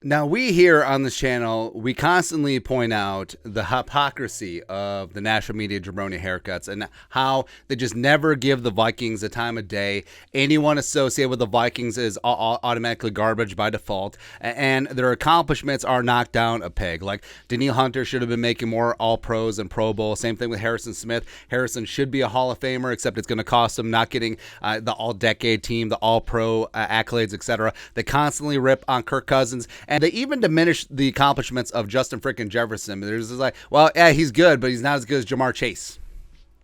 Now, we here on this channel, we constantly point out the hypocrisy of the national media jabroni haircuts and how they just never give the Vikings a time of day. Anyone associated with the Vikings is automatically garbage by default, and their accomplishments are knocked down a peg. Like, Danielle Hunter should have been making more All-Pros and Pro Bowl. Same thing with Harrison Smith. Harrison should be a Hall of Famer, except it's going to cost him not getting the All-Decade team, the All-Pro accolades, etc. They constantly rip on Kirk Cousins. And they even diminish the accomplishments of Justin frickin' Jefferson. There's just like, well, yeah, he's good, but he's not as good as Jamar Chase.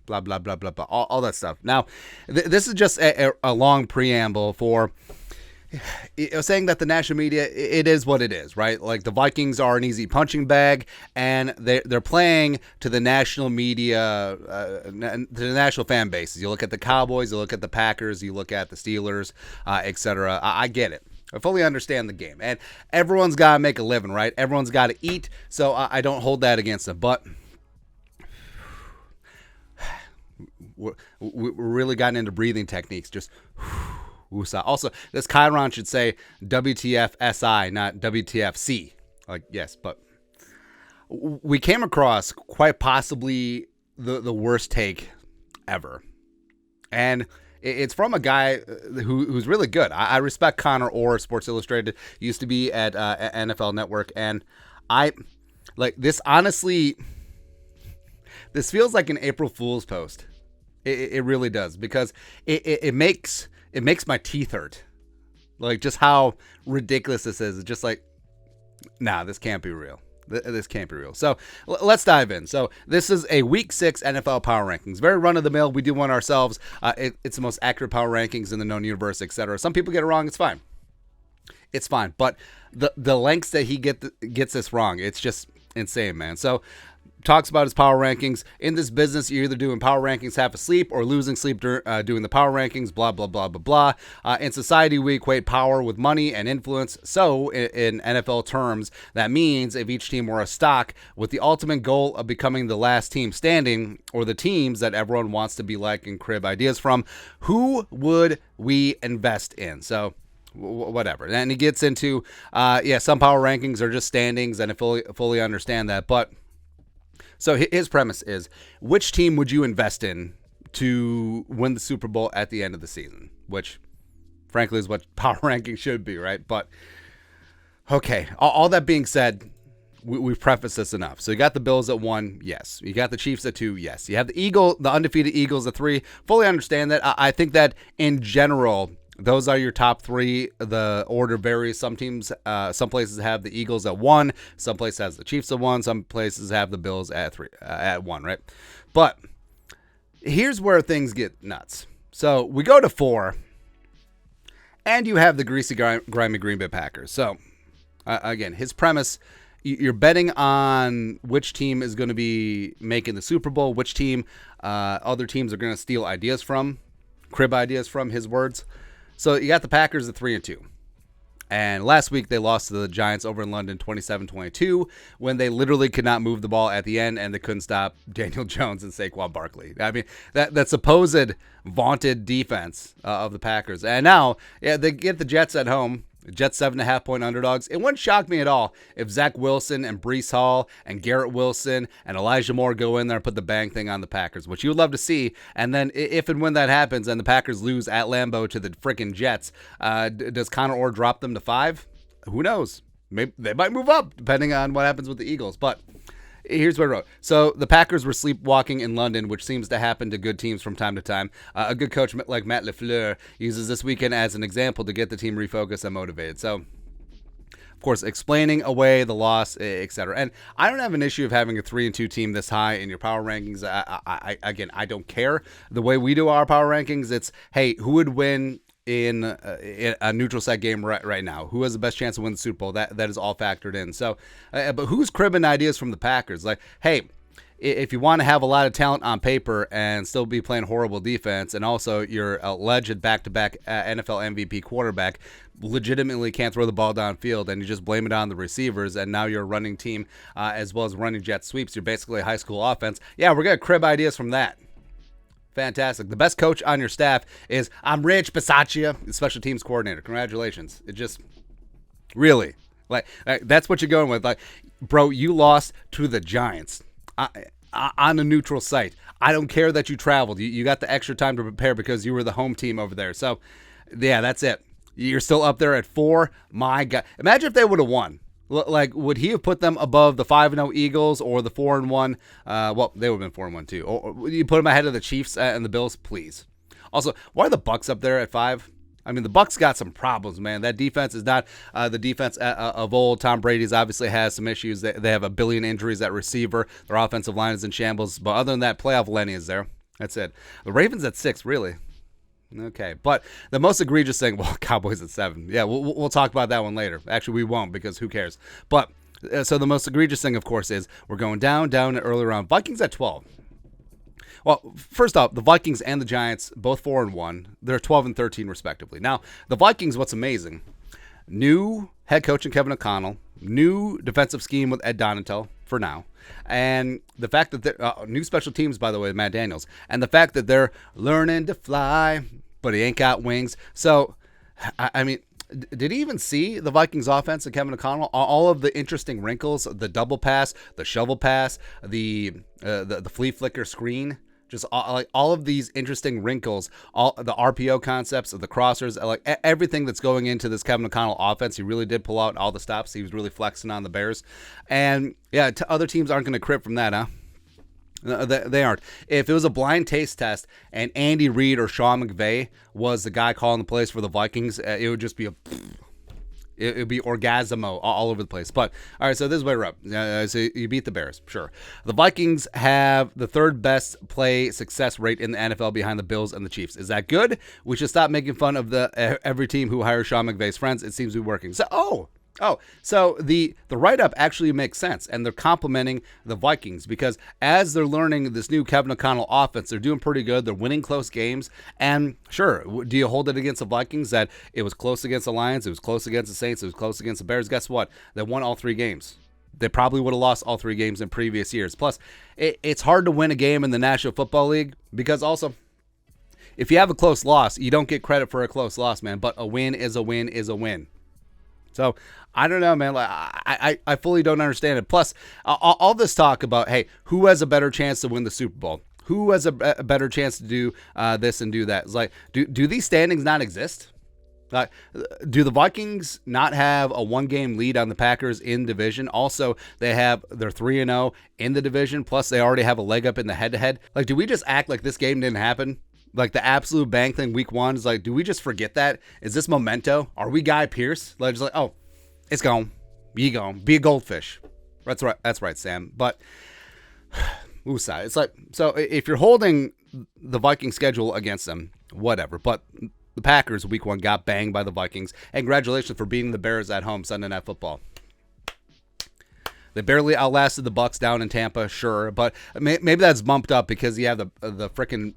Blah, blah, blah, blah, blah. All that stuff. Now, this is just a long preamble for saying that the national media, it is what it is, right? Like, the Vikings are an easy punching bag, and they're playing to the national media, to the national fan bases. You look at the Cowboys, you look at the Packers, you look at the Steelers, etc. I get it. I fully understand the game, and everyone's got to make a living, right? Everyone's got to eat, so I don't hold that against them, but we're really gotten into breathing techniques, just woosah. Also, this Chiron should say WTF SI, not WTF C. Like, yes, but we came across quite possibly the worst take ever, and it's from a guy who's really good. I respect Connor Orr, Sports Illustrated. He used to be at NFL Network. And I like this. Honestly, this feels like an April Fool's post. It really does, because it makes my teeth hurt. Like, just how ridiculous this is. It's just like, nah, this can't be real. This can't be real. So let's dive in. So this is a Week 6 NFL Power Rankings. Very run-of-the-mill. We do one ourselves. It's the most accurate Power Rankings in the known universe, etc. Some people get it wrong. It's fine. It's fine. But the lengths that he gets this wrong, it's just insane, man. So talks about his power rankings. In this business, you're either doing power rankings half asleep or losing sleep doing the power rankings, blah, blah, blah, blah, blah. In society, we equate power with money and influence. So in NFL terms, that means if each team were a stock with the ultimate goal of becoming the last team standing, or the teams that everyone wants to be like and crib ideas from, who would we invest in? So whatever. And he gets into, some power rankings are just standings, and I fully understand that. But so his premise is, which team would you invest in to win the Super Bowl at the end of the season? Which, frankly, is what power ranking should be, right? But, okay, all that being said, we've prefaced this enough. So you got the Bills at 1, yes. You got the Chiefs at 2, yes. You have the undefeated Eagles at 3. Fully understand that. I think that in general, those are your top 3. The order varies. Some teams, some places have the Eagles at 1. Some places has the Chiefs at 1. Some places have the Bills at 3, at 1, right? But here's where things get nuts. So we go to 4, and you have the greasy, grimy Green Bay Packers. So again, his premise: you're betting on which team is going to be making the Super Bowl, which team other teams are going to steal ideas from, crib ideas from, his words. So you got the Packers at 3-2. And last week they lost to the Giants over in London 27-22 when they literally could not move the ball at the end, and they couldn't stop Daniel Jones and Saquon Barkley. I mean, that supposed vaunted defense of the Packers. And now, they get the Jets at home. Jets 7.5-point underdogs. It wouldn't shock me at all if Zach Wilson and Breece Hall and Garrett Wilson and Elijah Moore go in there and put the bang thing on the Packers, which you would love to see. And then if and when that happens and the Packers lose at Lambeau to the freaking Jets, does Connor Orr drop them to 5? Who knows? Maybe they might move up depending on what happens with the Eagles. But here's what I wrote. So the Packers were sleepwalking in London, which seems to happen to good teams from time to time. A good coach like Matt LaFleur uses this weekend as an example to get the team refocused and motivated. So, of course, explaining away the loss, etc. And I don't have an issue of having a 3-2 team this high in your power rankings. I don't care. The way we do our power rankings, it's, hey, who would win in a neutral site game right now? Who has the best chance to win the Super Bowl? That is all factored in. So, but who's cribbing ideas from the Packers? Like, hey, if you want to have a lot of talent on paper and still be playing horrible defense, and also your alleged back-to-back NFL MVP quarterback legitimately can't throw the ball downfield, and you just blame it on the receivers, and now you're a running team as well as running jet sweeps. You're basically a high school offense. Yeah, we're going to crib ideas from that. Fantastic. The best coach on your staff is, I'm Rich Bisaccia, the special teams coordinator. Congratulations. It just, really, Like that's what you're going with. Like, bro, you lost to the Giants on a neutral site. I don't care that you traveled. You got the extra time to prepare because you were the home team over there. So, yeah, that's it. You're still up there at 4. My God. Imagine if they would have won. Like, would he have put them above the 5-0 Eagles or the 4-1? Well, they would have been 4-1 too. Or you put them ahead of the Chiefs and the Bills, please. Also, why are the Bucs up there at 5? I mean, the Bucs got some problems, man. That defense is not the defense of old. Tom Brady's obviously has some issues. They have a billion injuries at receiver. Their offensive line is in shambles. But other than that, playoff Lenny is there. That's it. The Ravens at 6, really. Okay, but the most egregious thing, well, Cowboys at 7. Yeah, we'll talk about that one later. Actually, we won't because who cares? But so the most egregious thing, of course, is we're going down in early round. Vikings at 12. Well, first off, the Vikings and the Giants, both 4-1. They're 12 and 13 respectively. Now, the Vikings, what's amazing, new head coach in Kevin O'Connell, new defensive scheme with Ed Donatel for now, and the fact that they're new special teams, by the way, Matt Daniels, and the fact that they're learning to fly, but he ain't got wings. So, I mean, did he even see the Vikings offense and Kevin O'Connell? All of the interesting wrinkles, the double pass, the shovel pass, the flea flicker screen, just all of these interesting wrinkles, all the RPO concepts, the crossers, like everything that's going into this Kevin O'Connell offense. He really did pull out all the stops. He was really flexing on the Bears. And yeah, other teams aren't going to crib from that, huh? No, they aren't. If it was a blind taste test and Andy Reid or Sean McVay was the guy calling the plays for the Vikings, it would just be it would be orgasmo all over the place. But all right, so this is where we're up. So you beat the Bears, sure. The Vikings have the 3rd best play success rate in the NFL behind the Bills and the Chiefs. Is that good? We should stop making fun of every team who hires Sean McVay's friends. It seems to be working. So the write-up actually makes sense, and they're complimenting the Vikings because as they're learning this new Kevin O'Connell offense, they're doing pretty good. They're winning close games, and sure, do you hold it against the Vikings that it was close against the Lions, it was close against the Saints, it was close against the Bears? Guess what? They won all 3 games. They probably would have lost all 3 games in previous years. Plus, it's hard to win a game in the National Football League because also, if you have a close loss, you don't get credit for a close loss, man, but a win is a win is a win. So, I don't know, man. Like, I fully don't understand it. Plus, all this talk about, hey, who has a better chance to win the Super Bowl? Who has a better chance to do this and do that? It's like, do these standings not exist? Do the Vikings not have a 1-game lead on the Packers in division? Also, they're 3-0 in the division. Plus, they already have a leg up in the head-to-head. Like, do we just act like this game didn't happen? Like the absolute bang thing week 1 is like, do we just forget that? Is this memento? Are we Guy Pearce? Like, just like, oh, it's gone. You gone. Be a goldfish. That's right. That's right, Sam. But Usa, it's like, so if you're holding the Viking schedule against them, whatever. But the Packers week 1 got banged by the Vikings. And congratulations for beating the Bears at home Sunday Night Football. They barely outlasted the Bucs down in Tampa, sure, but maybe that's bumped up because you have the frickin'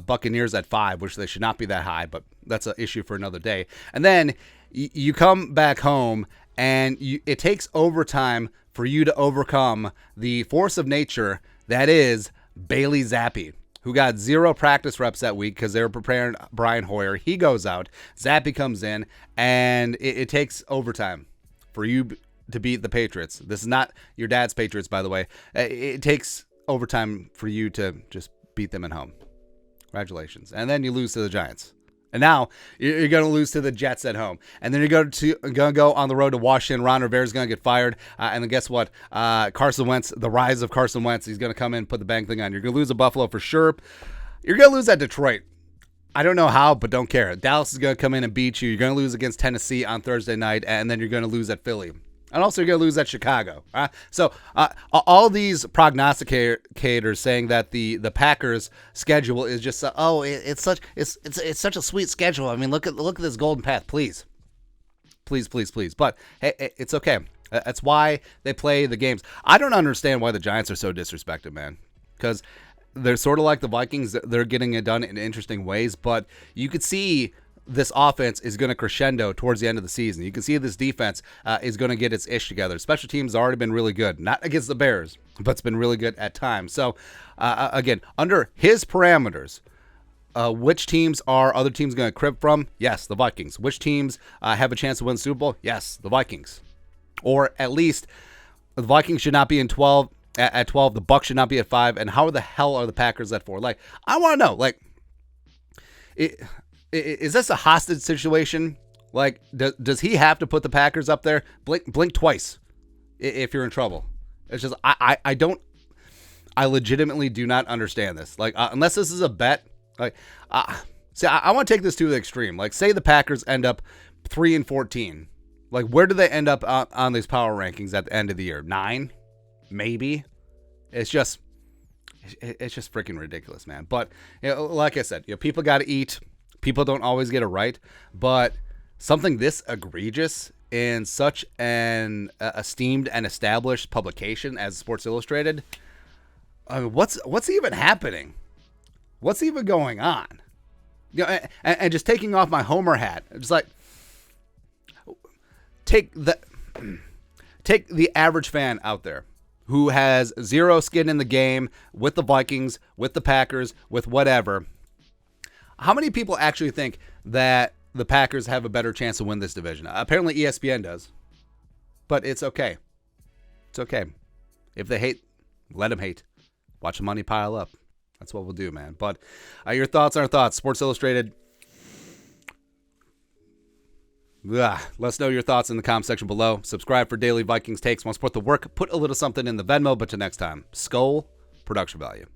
Buccaneers at 5, which they should not be that high, but that's an issue for another day. And then you come back home, and it takes overtime for you to overcome the force of nature that is Bailey Zappi, who got 0 practice reps that week because they were preparing Brian Hoyer. He goes out, Zappi comes in, and it takes overtime for you to beat the Patriots. This is not your dad's Patriots, by the way. It takes overtime for you to just beat them at home. Congratulations. And then you lose to the Giants. And now you're going to lose to the Jets at home. And then you're going to go on the road to Washington. Ron Rivera's going to get fired. And then guess what? Carson Wentz, the rise of Carson Wentz, he's going to come in and put the bang thing on. You're going to lose to Buffalo for sure. You're going to lose at Detroit. I don't know how, but don't care. Dallas is going to come in and beat you. You're going to lose against Tennessee on Thursday night. And then you're going to lose at Philly. And also, you're going to lose at Chicago. So all these prognosticators saying that the Packers' schedule is just it's such a sweet schedule. I mean, look at this golden path, please. But hey, it's okay. That's why they play the games. I don't understand why the Giants are so disrespected, man. Because they're sort of like the Vikings. They're getting it done in interesting ways, but you could see this offense is going to crescendo towards the end of the season. You can see this defense is going to get its ish together. Special teams have already been really good. Not against the Bears, but it's been really good at times. So, again, under his parameters, which teams are other teams going to crib from? Yes, the Vikings. Which teams have a chance to win the Super Bowl? Yes, the Vikings. Or at least the Vikings should not be in 12 at 12. The Bucs should not be at 5. And how the hell are the Packers at 4? Like, I want to know. Like, is this a hostage situation? Like, does he have to put the Packers up there? Blink twice if you're in trouble. It's just I legitimately do not understand this. Like, unless this is a bet. Like, see, I want to take this to the extreme. Like, say the Packers end up 3-14. Like, where do they end up on these power rankings at the end of the year? 9, maybe. It's just freaking ridiculous, man. But like I said, people got to eat. People don't always get it right. But something this egregious in such an esteemed and established publication as Sports Illustrated, I mean, what's even happening? What's even going on? And just taking off my Homer hat, just like. Take the average fan out there who has zero skin in the game with the Vikings, with the Packers, with whatever. How many people actually think that the Packers have a better chance to win this division? Apparently ESPN does. But it's okay. It's okay. If they hate, let them hate. Watch the money pile up. That's what we'll do, man. But your thoughts are thoughts. Sports Illustrated. Let us know your thoughts in the comment section below. Subscribe for daily Vikings takes. Want to support the work? Put a little something in the Venmo. But till next time, Skull Production Value.